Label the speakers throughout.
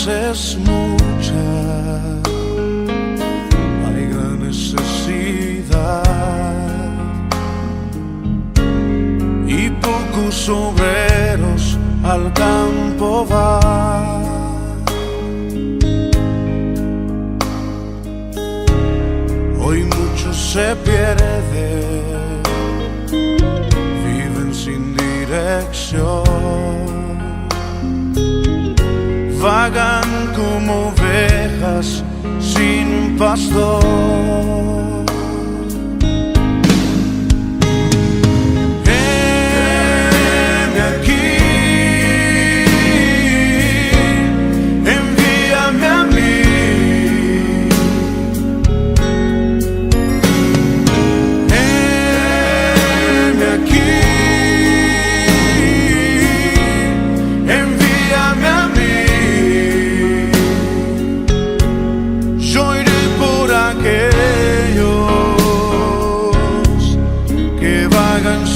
Speaker 1: es mucha, hay gran necesidad y pocos obreros al campo van. Hoy muchos se pierden, viven sin dirección, vagan como ovejas sin pastor.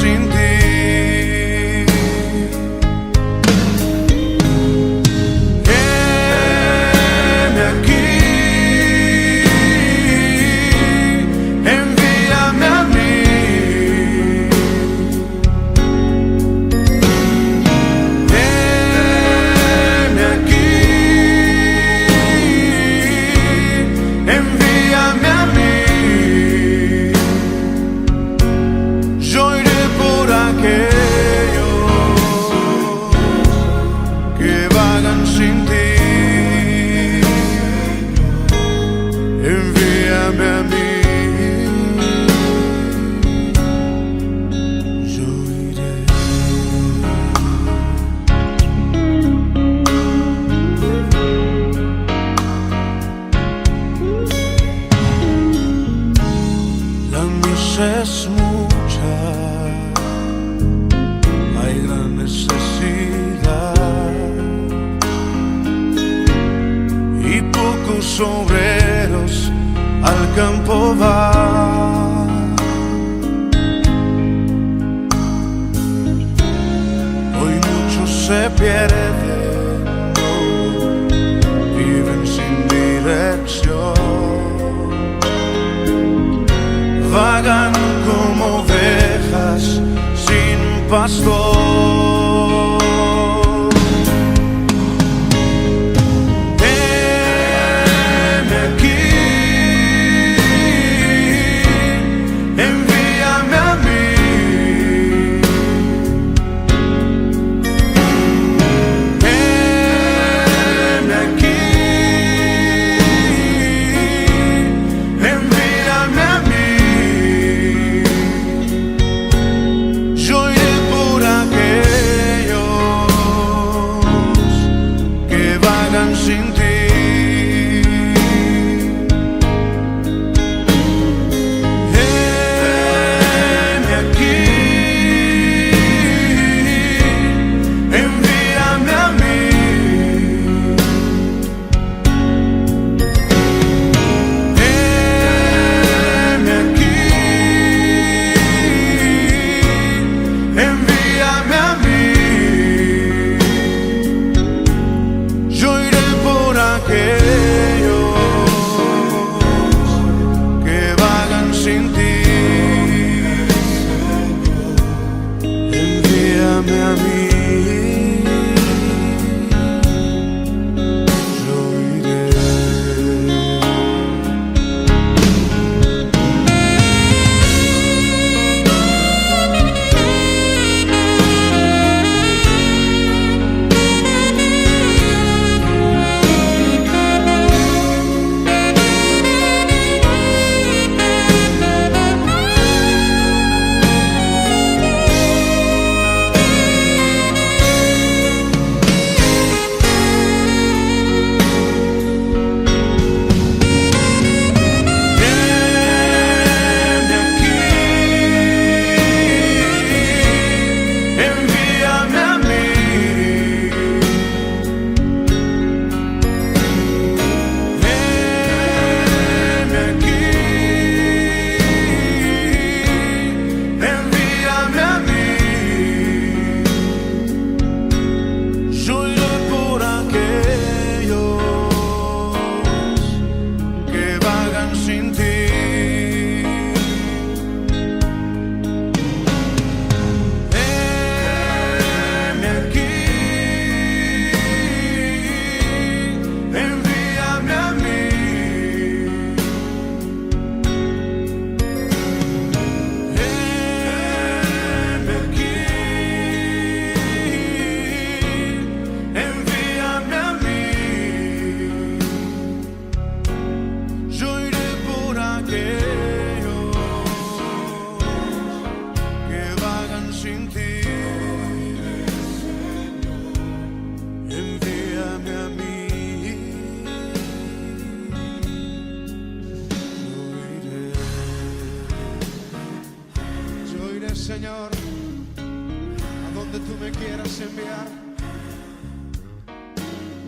Speaker 1: Sin ti, heme aquí, envíame a mí. Heme aquí, envíame a mí. Yo iré por aquellos que vagan sin ti. Envíame a mí. Yo iré. La misa es mucha, hay gran necesidad y pocos obreros al campo van. Hoy muchos se pierden, viven sin dirección, vagan como ovejas sin pastor. Heme aquí, envíame a mí. Heme aquí, envíame a mí. Yo iré por aquel Señor, a donde tú me quieras enviar.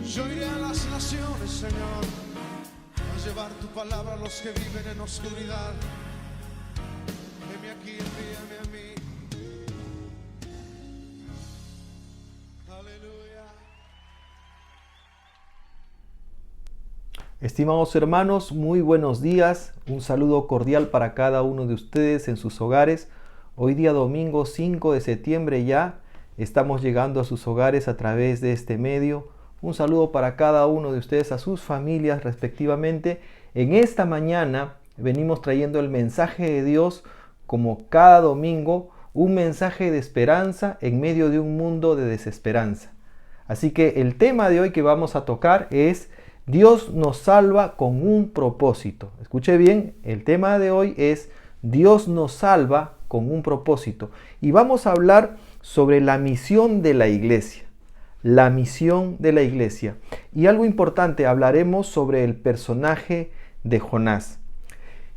Speaker 1: Yo iré a las naciones, Señor, a llevar tu palabra a los que viven en oscuridad. Heme aquí, envíame a mí. Aleluya.
Speaker 2: Estimados hermanos, muy buenos días. Un saludo cordial para cada uno de ustedes en sus hogares. Hoy día domingo 5 de septiembre ya estamos llegando a sus hogares a través de este medio. Un saludo para cada uno de ustedes, a sus familias respectivamente. En esta mañana venimos trayendo el mensaje de Dios como cada domingo, un mensaje de esperanza en medio de un mundo de desesperanza. Así que el tema de hoy que vamos a tocar es Dios nos salva con un propósito. Escuche bien, el tema de hoy es Dios nos salva con un propósito. Y vamos a hablar sobre la misión de la iglesia. La misión de la iglesia. Y algo importante, hablaremos sobre el personaje de Jonás.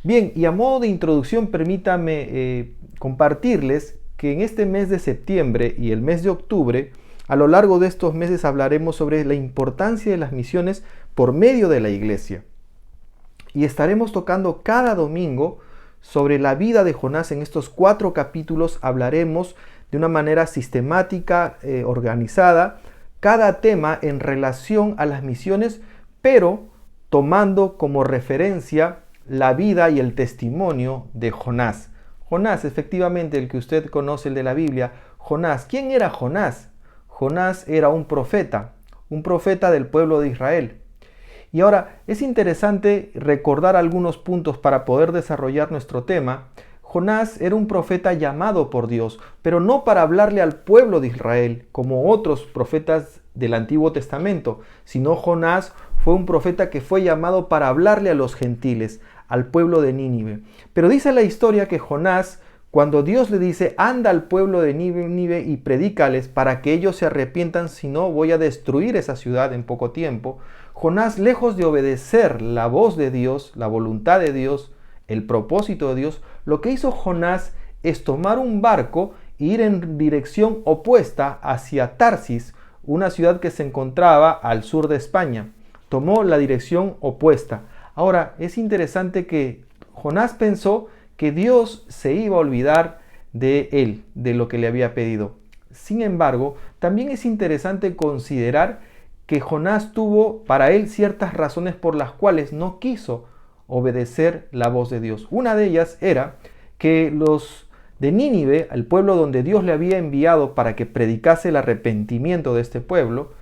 Speaker 2: Bien, y a modo de introducción, permítame compartirles que en este mes de septiembre y el mes de octubre, a lo largo de estos meses hablaremos sobre la importancia de las misiones por medio de la iglesia. Y estaremos tocando cada domingo sobre la vida de Jonás. En estos 4 capítulos hablaremos de una manera sistemática, organizada, cada tema en relación a las misiones, pero tomando como referencia la vida y el testimonio de Jonás. Jonás, efectivamente, el que usted conoce, el de la Biblia. Jonás, ¿quién era Jonás? Jonás era un profeta del pueblo de Israel. Y ahora es interesante recordar algunos puntos para poder desarrollar nuestro tema. Jonás era un profeta llamado por Dios, pero no para hablarle al pueblo de Israel, como otros profetas del Antiguo Testamento, sino Jonás fue un profeta que fue llamado para hablarle a los gentiles, al pueblo de Nínive. Pero dice la historia que Jonás, cuando Dios le dice, anda al pueblo de Nínive y predícales para que ellos se arrepientan, si no voy a destruir esa ciudad en poco tiempo, Jonás, lejos de obedecer la voz de Dios, la voluntad de Dios, el propósito de Dios, lo que hizo Jonás es tomar un barco e ir en dirección opuesta hacia Tarsis, una ciudad que se encontraba al sur de España. Tomó la dirección opuesta. Ahora, es interesante que Jonás pensó que Dios se iba a olvidar de él, de lo que le había pedido. Sin embargo, también es interesante considerar que Jonás tuvo para él ciertas razones por las cuales no quiso obedecer la voz de Dios. Una de ellas era que los de Nínive, el pueblo donde Dios le había enviado para que predicase el arrepentimiento de este pueblo,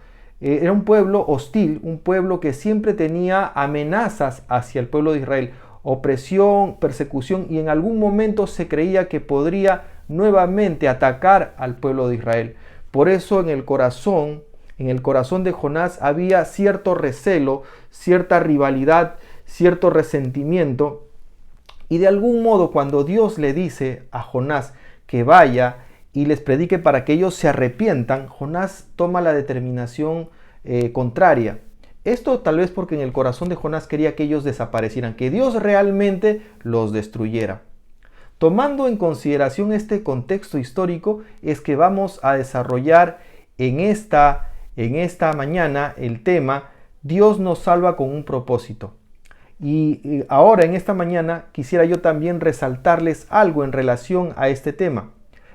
Speaker 2: era un pueblo hostil, un pueblo que siempre tenía amenazas hacia el pueblo de Israel, opresión, persecución, y en algún momento se creía que podría nuevamente atacar al pueblo de Israel. Por eso en el corazón de Jonás había cierto recelo, cierta rivalidad, cierto resentimiento, y de algún modo cuando Dios le dice a Jonás que vaya y les predique para que ellos se arrepientan, Jonás toma la determinación contraria. Esto tal vez porque en el corazón de Jonás quería que ellos desaparecieran, que Dios realmente los destruyera. Tomando en consideración este contexto histórico es que vamos a desarrollar en esta mañana el tema Dios nos salva con un propósito. Y ahora en esta mañana quisiera yo también resaltarles algo en relación a este tema.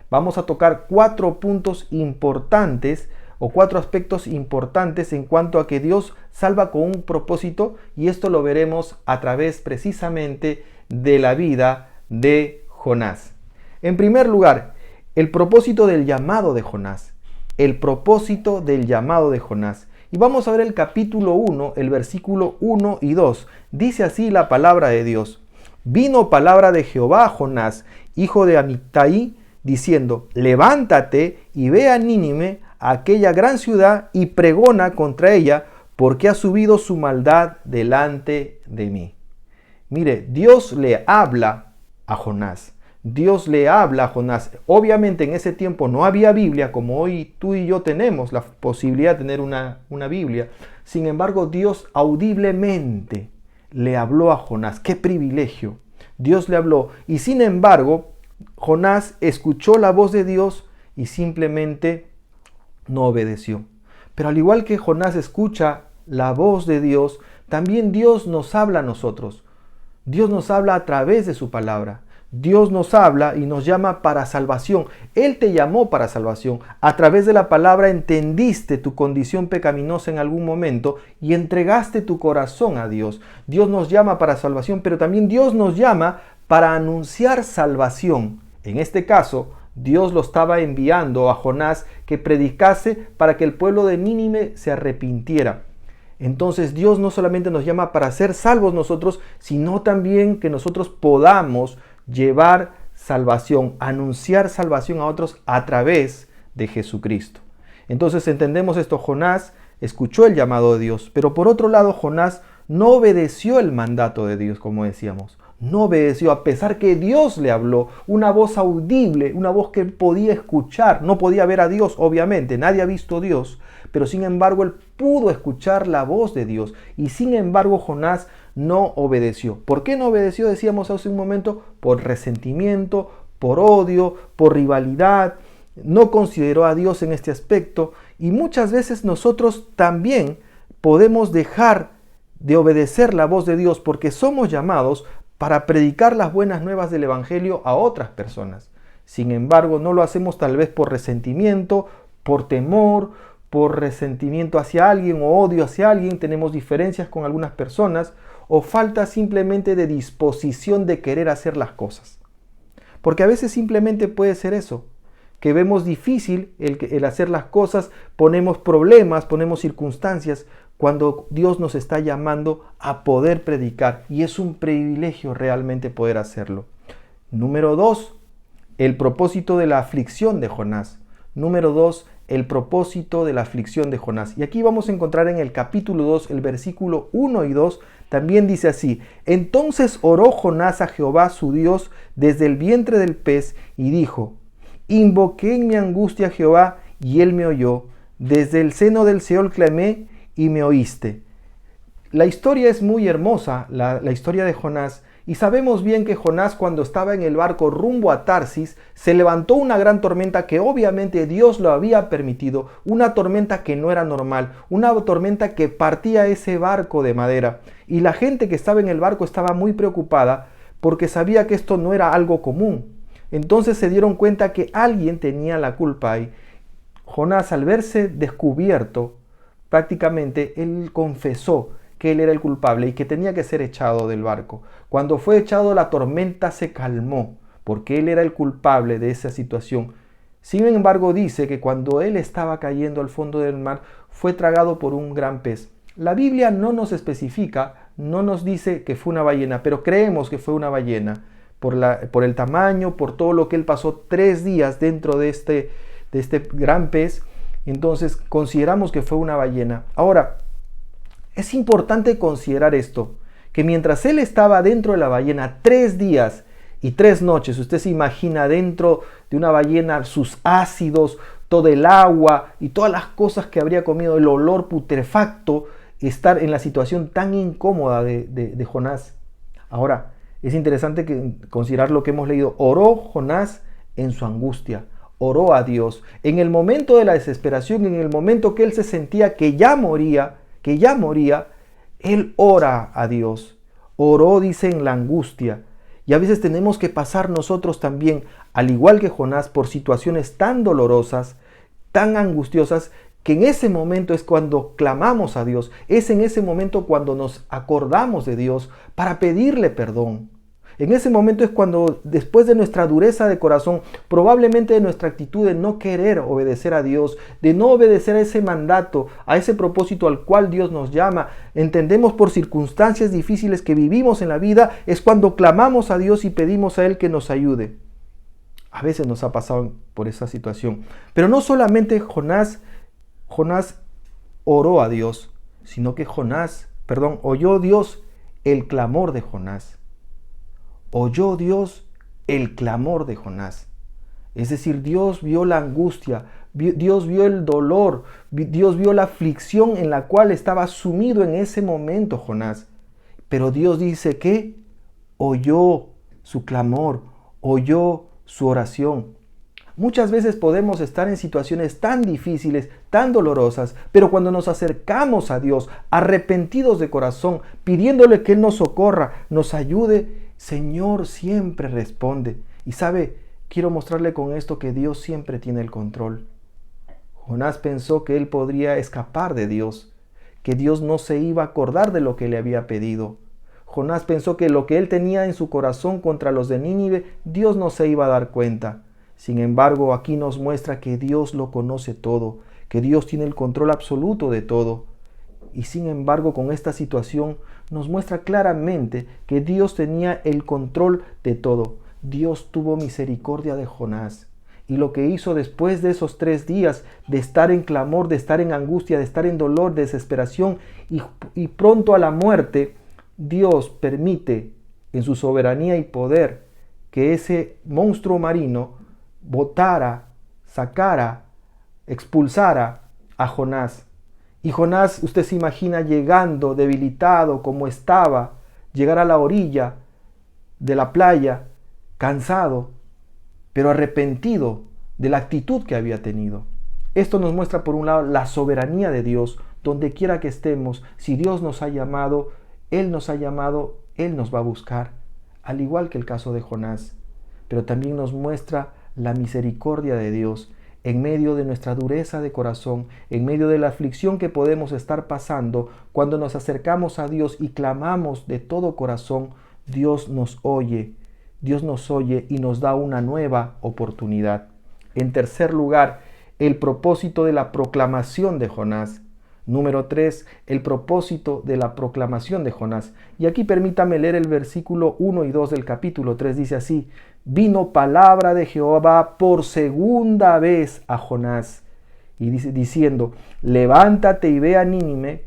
Speaker 2: Vamos a tocar 4 puntos importantes o 4 aspectos importantes en cuanto a que Dios salva con un propósito, y esto lo veremos a través precisamente de la vida de Jonás. En primer lugar, el propósito del llamado de Jonás. El propósito del llamado de Jonás. Y vamos a ver el capítulo 1, el versículo 1 y 2. Dice así la palabra de Dios. Vino palabra de Jehová a Jonás, hijo de Amittai, diciendo, levántate y ve a Nínive, a aquella gran ciudad, y pregona contra ella, porque ha subido su maldad delante de mí. Mire, Dios le habla a Jonás. Dios le habla a Jonás. Obviamente en ese tiempo no había Biblia como hoy tú y yo tenemos la posibilidad de tener una Biblia. Sin embargo, Dios audiblemente le habló a Jonás. ¡Qué privilegio! Dios le habló, y sin embargo, Jonás escuchó la voz de Dios y simplemente no obedeció. Pero al igual que Jonás escucha la voz de Dios, también Dios nos habla a nosotros. Dios nos habla a través de su palabra. Dios nos habla y nos llama para salvación. Él te llamó para salvación. A través de la palabra entendiste tu condición pecaminosa en algún momento y entregaste tu corazón a Dios. Dios nos llama para salvación, pero también Dios nos llama para anunciar salvación. En este caso, Dios lo estaba enviando a Jonás que predicase para que el pueblo de Nínive se arrepintiera. Entonces Dios no solamente nos llama para ser salvos nosotros, sino también que nosotros podamos llevar salvación, anunciar salvación a otros a través de Jesucristo. Entonces entendemos esto, Jonás escuchó el llamado de Dios, pero por otro lado Jonás no obedeció el mandato de Dios, como decíamos. No obedeció a pesar que Dios le habló, una voz audible, una voz que él podía escuchar. No podía ver a Dios, obviamente, nadie ha visto a Dios, pero sin embargo él pudo escuchar la voz de Dios y sin embargo Jonás no obedeció. ¿Por qué no obedeció? Decíamos hace un momento, por resentimiento, por odio, por rivalidad. No consideró a Dios en este aspecto y muchas veces nosotros también podemos dejar de obedecer la voz de Dios porque somos llamados para predicar las buenas nuevas del Evangelio a otras personas. Sin embargo, no lo hacemos tal vez por resentimiento, por temor, por resentimiento hacia alguien o odio hacia alguien, tenemos diferencias con algunas personas o falta simplemente de disposición de querer hacer las cosas. Porque a veces simplemente puede ser eso, que vemos difícil el hacer las cosas, ponemos problemas, ponemos circunstancias, cuando Dios nos está llamando a poder predicar y es un privilegio realmente poder hacerlo. Número 2, el propósito de la aflicción de Jonás. Número 2, el propósito de la aflicción de Jonás. Y aquí vamos a encontrar en el capítulo 2, el versículo 1 y 2, también dice así: Entonces oró Jonás a Jehová su Dios desde el vientre del pez y dijo: Invoqué en mi angustia a Jehová y él me oyó. Desde el seno del Seol clamé y me oíste. La historia es muy hermosa, la historia de Jonás, y sabemos bien que Jonás, cuando estaba en el barco rumbo a Tarsis, se levantó una gran tormenta que obviamente Dios lo había permitido, una tormenta que no era normal, una tormenta que partía ese barco de madera, y la gente que estaba en el barco estaba muy preocupada porque sabía que esto no era algo común. Entonces se dieron cuenta que alguien tenía la culpa y Jonás, al verse descubierto, prácticamente él confesó que él era el culpable y que tenía que ser echado del barco. Cuando fue echado, la tormenta se calmó porque él era el culpable de esa situación. Sin embargo, dice que cuando él estaba cayendo al fondo del mar, fue tragado por un gran pez. La Biblia no nos especifica, no nos dice que fue una ballena, pero creemos que fue una ballena por el tamaño, por todo lo que él pasó 3 días dentro de este gran pez. Entonces consideramos que fue una ballena. Ahora, es importante considerar esto, que mientras él estaba dentro de la ballena 3 días y 3 noches, usted se imagina dentro de una ballena sus ácidos, todo el agua y todas las cosas que habría comido, el olor putrefacto, estar en la situación tan incómoda de Jonás. Ahora, es interesante considerar lo que hemos leído. Oró Jonás en su angustia. Oró a Dios. En el momento de la desesperación, en el momento que él se sentía que ya moría, él ora a Dios. Oró, dice, en la angustia. Y a veces tenemos que pasar nosotros también, al igual que Jonás, por situaciones tan dolorosas, tan angustiosas, que en ese momento es cuando clamamos a Dios. Es en ese momento cuando nos acordamos de Dios para pedirle perdón. En ese momento es cuando, después de nuestra dureza de corazón, probablemente de nuestra actitud de no querer obedecer a Dios, de no obedecer a ese mandato, a ese propósito al cual Dios nos llama, entendemos por circunstancias difíciles que vivimos en la vida, es cuando clamamos a Dios y pedimos a Él que nos ayude. A veces nos ha pasado por esa situación. Pero no solamente Jonás oró a Dios, sino que oyó Dios el clamor de Jonás. Oyó Dios el clamor de Jonás. Es decir, Dios vio la angustia, Dios vio el dolor, Dios vio la aflicción en la cual estaba sumido en ese momento Jonás. Pero Dios dice que oyó su clamor, oyó su oración. Muchas veces podemos estar en situaciones tan difíciles, tan dolorosas, pero cuando nos acercamos a Dios, arrepentidos de corazón, pidiéndole que Él nos socorra, nos ayude, Señor siempre responde. Y sabe, quiero mostrarle con esto que Dios siempre tiene el control. Jonás pensó que él podría escapar de Dios, que Dios no se iba a acordar de lo que le había pedido. Jonás pensó que lo que él tenía en su corazón contra los de Nínive, Dios no se iba a dar cuenta. Sin embargo, aquí nos muestra que Dios lo conoce todo, que Dios tiene el control absoluto de todo. Y sin embargo, con esta situación nos muestra claramente que Dios tenía el control de todo. Dios tuvo misericordia de Jonás. Y lo que hizo después de esos 3 días de estar en clamor, de estar en angustia, de estar en dolor, desesperación y pronto a la muerte, Dios permite en su soberanía y poder que ese monstruo marino botara, sacara, expulsara a Jonás. Y Jonás, usted se imagina llegando debilitado como estaba, llegar a la orilla de la playa, cansado, pero arrepentido de la actitud que había tenido. Esto nos muestra por un lado la soberanía de Dios, donde quiera que estemos. Si Dios nos ha llamado, Él nos va a buscar, al igual que el caso de Jonás. Pero también nos muestra la misericordia de Dios en medio de nuestra dureza de corazón, en medio de la aflicción que podemos estar pasando. Cuando nos acercamos a Dios y clamamos de todo corazón, Dios nos oye y nos da una nueva oportunidad. En tercer lugar, el propósito de la proclamación de Jonás. Número 3, el propósito de la proclamación de Jonás. Y aquí permítame leer el versículo 1 y 2 del capítulo 3. Dice así: vino palabra de Jehová por segunda vez a Jonás, y diciendo: levántate y ve a Nínive,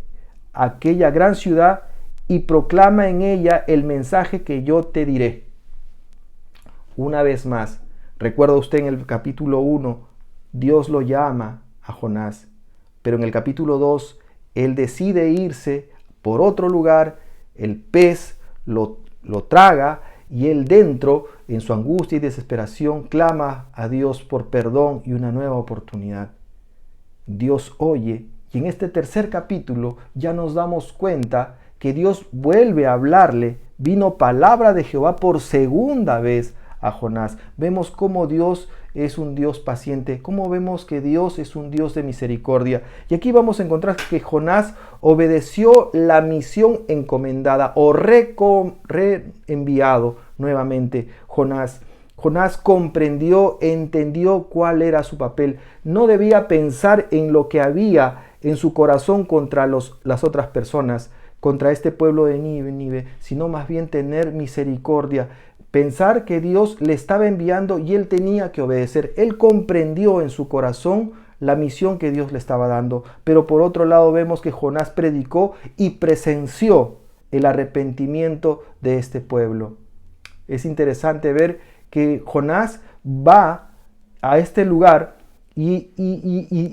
Speaker 2: aquella gran ciudad, y proclama en ella el mensaje que yo te diré. Una vez más, recuerda usted en el capítulo 1, Dios lo llama a Jonás, pero en el capítulo 2, él decide irse por otro lugar, el pez lo traga, y él dentro, en su angustia y desesperación, clama a Dios por perdón y una nueva oportunidad. Dios oye, y en este tercer capítulo ya nos damos cuenta que Dios vuelve a hablarle. Vino palabra de Jehová por segunda vez a Jonás. Vemos cómo Dios es un Dios paciente, cómo vemos que Dios es un Dios de misericordia. Y aquí vamos a encontrar que Jonás obedeció la misión encomendada o reenviado nuevamente. Jonás comprendió, entendió cuál era su papel. No debía pensar en lo que había en su corazón contra las otras personas, contra este pueblo de Nínive, sino más bien tener misericordia. Pensar que Dios le estaba enviando y él tenía que obedecer. Él comprendió en su corazón la misión que Dios le estaba dando. Pero por otro lado vemos que Jonás predicó y presenció el arrepentimiento de este pueblo. Es interesante ver que Jonás va a este lugar y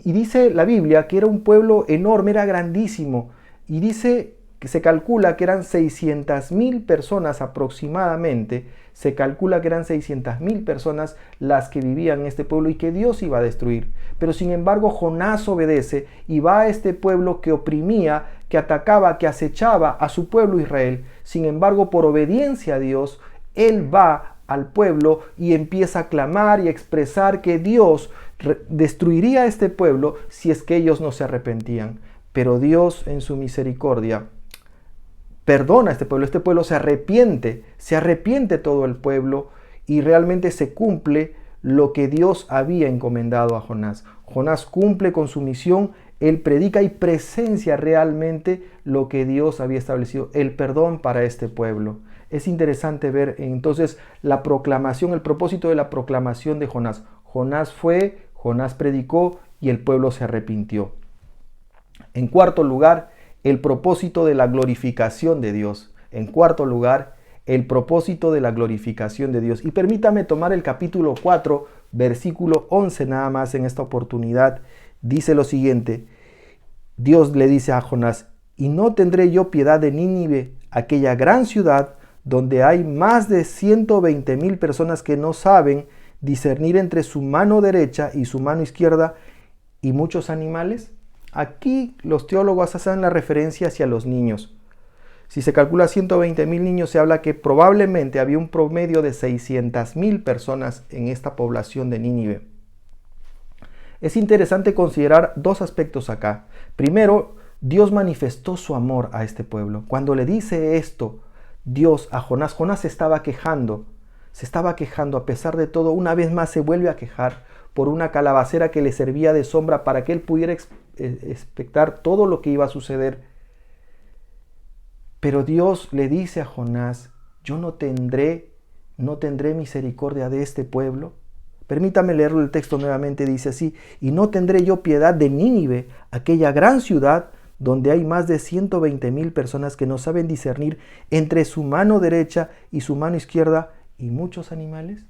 Speaker 2: dice la Biblia que era un pueblo enorme, era grandísimo. Y dice que se calcula que eran 600,000 personas aproximadamente. Se calcula que eran 600,000 personas las que vivían en este pueblo y que Dios iba a destruir. Pero sin embargo Jonás obedece y va a este pueblo que oprimía, que atacaba, que acechaba a su pueblo Israel. Sin embargo, por obediencia a Dios, él va al pueblo y empieza a clamar y a expresar que Dios destruiría a este pueblo si es que ellos no se arrepentían. Pero Dios en su misericordia perdona a este pueblo se arrepiente todo el pueblo y realmente se cumple lo que Dios había encomendado a Jonás. Jonás cumple con su misión, él predica y presencia realmente lo que Dios había establecido, el perdón para este pueblo. Es interesante ver entonces la proclamación, el propósito de la proclamación de Jonás. Jonás predicó y el pueblo se arrepintió. En cuarto lugar, el propósito de la glorificación de Dios. En cuarto lugar, el propósito de la glorificación de Dios. Y permítame tomar el capítulo 4, versículo 11 nada más en esta oportunidad. Dice lo siguiente: Dios le dice a Jonás: ¿y no tendré yo piedad de Nínive, aquella gran ciudad, donde hay más de 120,000 personas que no saben discernir entre su mano derecha y su mano izquierda y muchos animales? Aquí los teólogos hacen la referencia hacia los niños. Si se calcula 120,000 niños, se habla que probablemente había un promedio de 600,000 personas en esta población de Nínive. Es interesante considerar dos aspectos acá. Primero, Dios manifestó su amor a este pueblo. Cuando le dice esto Dios a Jonás, Jonás se estaba quejando a pesar de todo. Una vez más se vuelve a quejar por una calabacera que le servía de sombra para que él pudiera expectar todo lo que iba a suceder. Pero Dios le dice a Jonás, yo no tendré misericordia de este pueblo. Permítame leerlo el texto nuevamente, dice así: y no tendré yo piedad de Nínive, aquella gran ciudad donde hay más de 120,000 personas que no saben discernir entre su mano derecha y su mano izquierda y muchos animales.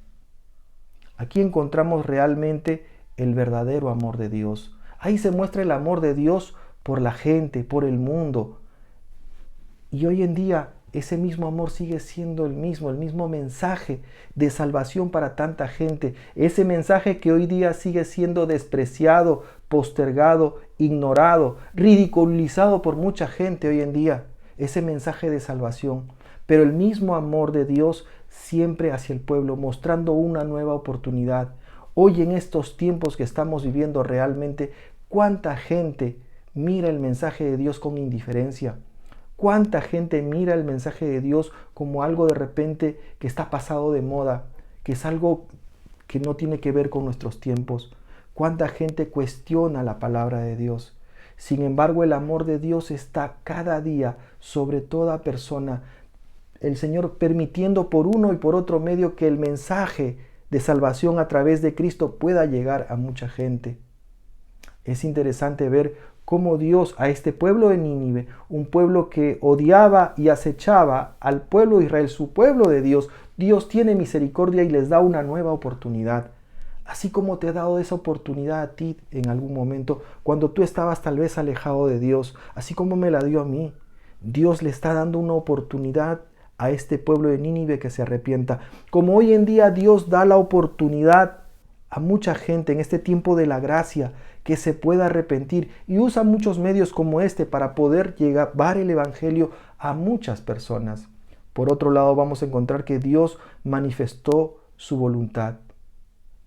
Speaker 2: Aquí encontramos realmente el verdadero amor de Dios. Ahí se muestra el amor de Dios por la gente, por el mundo. Y hoy en día ese mismo amor sigue siendo el mismo mensaje de salvación para tanta gente. Ese mensaje que hoy día sigue siendo despreciado, postergado, ignorado, ridiculizado por mucha gente hoy en día. Ese mensaje de salvación. Pero el mismo amor de Dios siempre hacia el pueblo, mostrando una nueva oportunidad. Hoy en estos tiempos que estamos viviendo realmente, ¿cuánta gente mira el mensaje de Dios con indiferencia? ¿Cuánta gente mira el mensaje de Dios como algo de repente que está pasado de moda, que es algo que no tiene que ver con nuestros tiempos? ¿Cuánta gente cuestiona la palabra de Dios? Sin embargo, el amor de Dios está cada día sobre toda persona. El Señor permitiendo por uno y por otro medio que el mensaje de salvación a través de Cristo pueda llegar a mucha gente. Es interesante ver cómo Dios a este pueblo de Nínive, un pueblo que odiaba y acechaba al pueblo de Israel, su pueblo de Dios, Dios tiene misericordia y les da una nueva oportunidad. Así como te ha dado esa oportunidad a ti en algún momento, cuando tú estabas tal vez alejado de Dios, así como me la dio a mí, Dios le está dando una oportunidad a este pueblo de Nínive que se arrepienta. Como hoy en día Dios da la oportunidad a mucha gente en este tiempo de la gracia que se pueda arrepentir y usa muchos medios como este para poder llevar el evangelio a muchas personas. Por otro lado, vamos a encontrar que Dios manifestó su voluntad.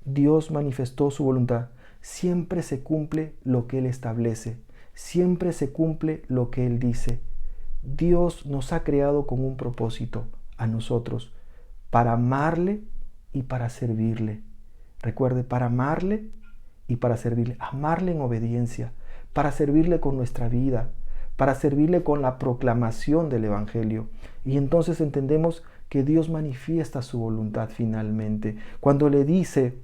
Speaker 2: Dios manifestó su voluntad. Siempre se cumple lo que Él establece. Siempre se cumple lo que Él dice. Dios nos ha creado con un propósito a nosotros, para amarle y para servirle. Recuerde, para amarle y para servirle. Amarle en obediencia, para servirle con nuestra vida, para servirle con la proclamación del Evangelio. Y entonces entendemos que Dios manifiesta su voluntad finalmente. Cuando le dice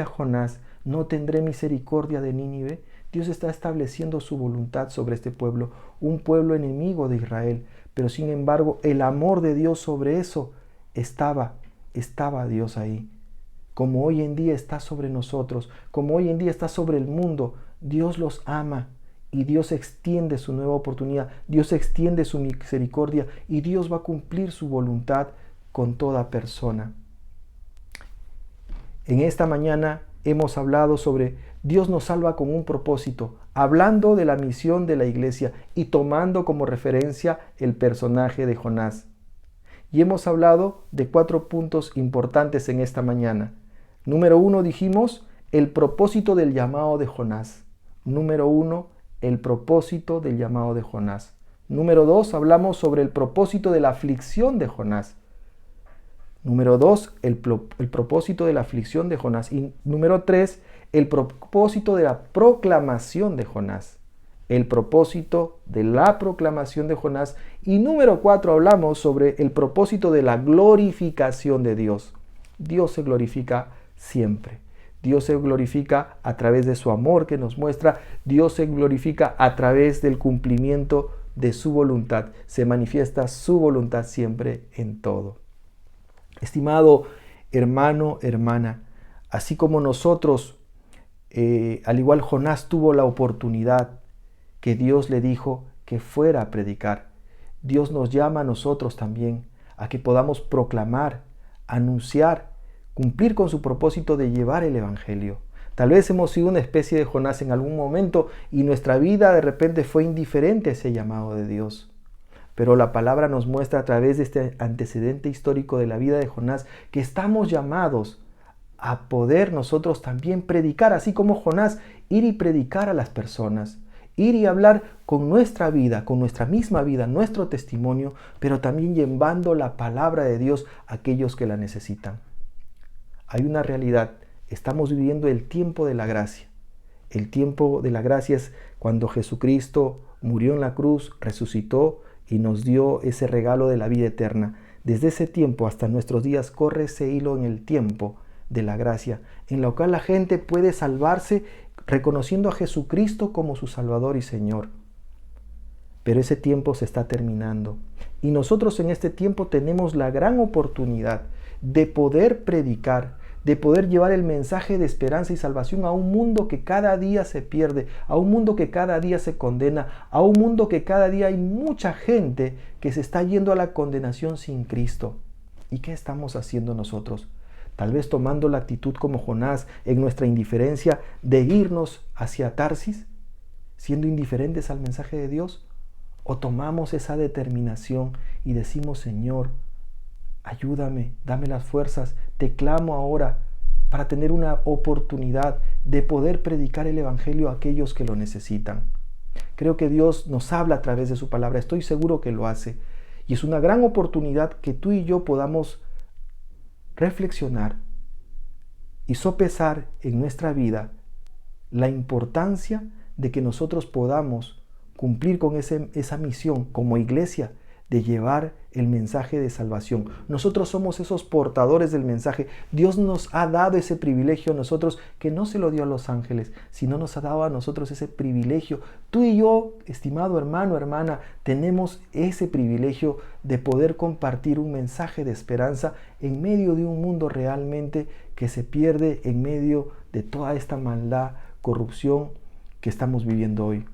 Speaker 2: a Jonás, no tendré misericordia de Nínive, Dios está estableciendo su voluntad sobre este pueblo, un pueblo enemigo de Israel. Pero sin embargo, el amor de Dios sobre eso estaba Dios ahí. Como hoy en día está sobre nosotros, como hoy en día está sobre el mundo, Dios los ama y Dios extiende su nueva oportunidad, Dios extiende su misericordia y Dios va a cumplir su voluntad con toda persona. En esta mañana hemos hablado sobre Dios nos salva con un propósito, hablando de la misión de la iglesia y tomando como referencia el personaje de Jonás. Y hemos hablado de 4 puntos importantes en esta mañana. Número 1, dijimos el propósito del llamado de Jonás. Número 1, el propósito del llamado de Jonás. Número 2, hablamos sobre el propósito de la aflicción de Jonás. Número 2, el propósito de la aflicción de Jonás. Y número 3, el propósito de la proclamación de Jonás. El propósito de la proclamación de Jonás. Y número 4, hablamos sobre el propósito de la glorificación de Dios. Dios se glorifica siempre. Dios se glorifica a través de su amor que nos muestra. Dios se glorifica a través del cumplimiento de su voluntad. Se manifiesta su voluntad siempre en todo. Estimado hermano, hermana, así como nosotros, al igual Jonás tuvo la oportunidad que Dios le dijo que fuera a predicar, Dios nos llama a nosotros también a que podamos proclamar, anunciar, cumplir con su propósito de llevar el Evangelio. Tal vez hemos sido una especie de Jonás en algún momento y nuestra vida de repente fue indiferente a ese llamado de Dios. Pero la palabra nos muestra a través de este antecedente histórico de la vida de Jonás que estamos llamados a poder nosotros también predicar, así como Jonás, ir y predicar a las personas, ir y hablar con nuestra vida, con nuestra misma vida, nuestro testimonio, pero también llevando la palabra de Dios a aquellos que la necesitan. Hay una realidad, estamos viviendo el tiempo de la gracia. El tiempo de la gracia es cuando Jesucristo murió en la cruz, resucitó y nos dio ese regalo de la vida eterna. Desde ese tiempo hasta nuestros días corre ese hilo en el tiempo de la gracia, en la cual la gente puede salvarse reconociendo a Jesucristo como su Salvador y Señor. Pero ese tiempo se está terminando y nosotros en este tiempo tenemos la gran oportunidad de poder predicar, de poder llevar el mensaje de esperanza y salvación a un mundo que cada día se pierde, a un mundo que cada día se condena, a un mundo que cada día hay mucha gente que se está yendo a la condenación sin Cristo. ¿Y qué estamos haciendo nosotros? Tal vez tomando la actitud como Jonás en nuestra indiferencia de irnos hacia Tarsis, siendo indiferentes al mensaje de Dios, o tomamos esa determinación y decimos: Señor, ayúdame, dame las fuerzas, te clamo ahora para tener una oportunidad de poder predicar el Evangelio a aquellos que lo necesitan. Creo que Dios nos habla a través de su palabra, estoy seguro que lo hace, y es una gran oportunidad que tú y yo podamos reflexionar y sopesar en nuestra vida la importancia de que nosotros podamos cumplir con esa misión como iglesia de llevar el mensaje de salvación. Nosotros somos esos portadores del mensaje. Dios nos ha dado ese privilegio a nosotros que no se lo dio a los ángeles, sino nos ha dado a nosotros ese privilegio. Tú y yo, estimado hermano, hermana, tenemos ese privilegio de poder compartir un mensaje de esperanza en medio de un mundo realmente que se pierde en medio de toda esta maldad, corrupción que estamos viviendo hoy.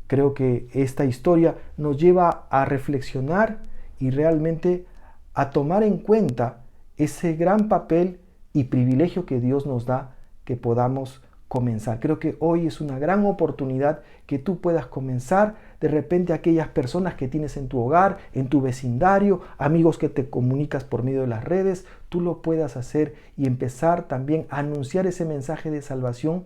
Speaker 2: Creo que esta historia nos lleva a reflexionar y realmente a tomar en cuenta ese gran papel y privilegio que Dios nos da que podamos comenzar. Creo que hoy es una gran oportunidad que tú puedas comenzar. De repente aquellas personas que tienes en tu hogar, en tu vecindario, amigos que te comunicas por medio de las redes, tú lo puedas hacer y empezar también a anunciar ese mensaje de salvación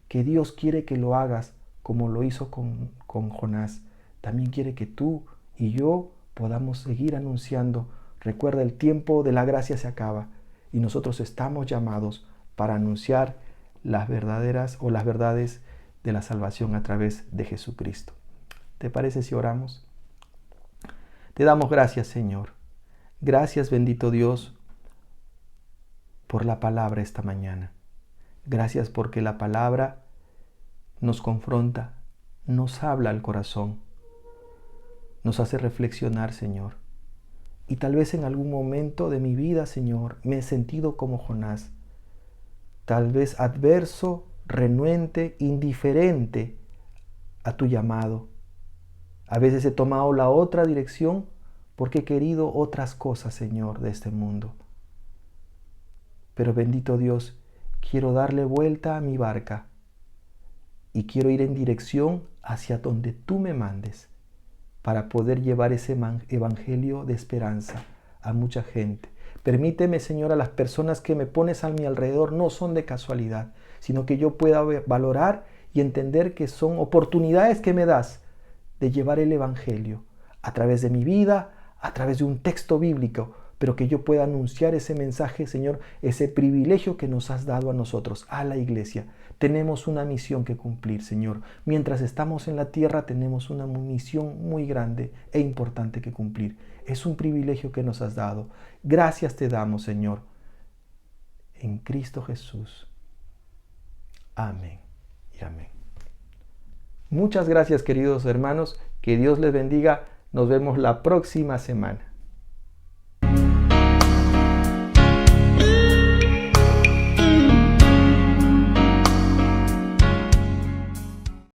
Speaker 2: que Dios quiere que lo hagas como lo hizo con Jonás. También quiere que tú y yo podamos seguir anunciando. Recuerda, el tiempo de la gracia se acaba y nosotros estamos llamados para anunciar las verdaderas o las verdades de la salvación a través de Jesucristo. ¿Te parece si oramos? Te damos gracias, Señor. Gracias, bendito Dios, por la palabra esta mañana. Gracias porque la palabra nos confronta, nos habla al corazón, nos hace reflexionar, Señor. Y tal vez en algún momento de mi vida, Señor, me he sentido como Jonás, tal vez adverso, renuente, indiferente a tu llamado. A veces he tomado la otra dirección porque he querido otras cosas, Señor, de este mundo. Pero bendito Dios, quiero darle vuelta a mi barca y quiero ir en dirección hacia donde tú me mandes para poder llevar ese evangelio de esperanza a mucha gente. Permíteme, Señor, a las personas que me pones a mi alrededor no son de casualidad, sino que yo pueda valorar y entender que son oportunidades que me das de llevar el evangelio a través de mi vida, a través de un texto bíblico, pero que yo pueda anunciar ese mensaje, Señor, ese privilegio que nos has dado a nosotros, a la iglesia. Tenemos una misión que cumplir, Señor. Mientras estamos en la tierra tenemos una misión muy grande e importante que cumplir. Es un privilegio que nos has dado. Gracias te damos, Señor. En Cristo Jesús. Amén y amén. Muchas gracias, queridos hermanos. Que Dios les bendiga. Nos vemos la próxima semana.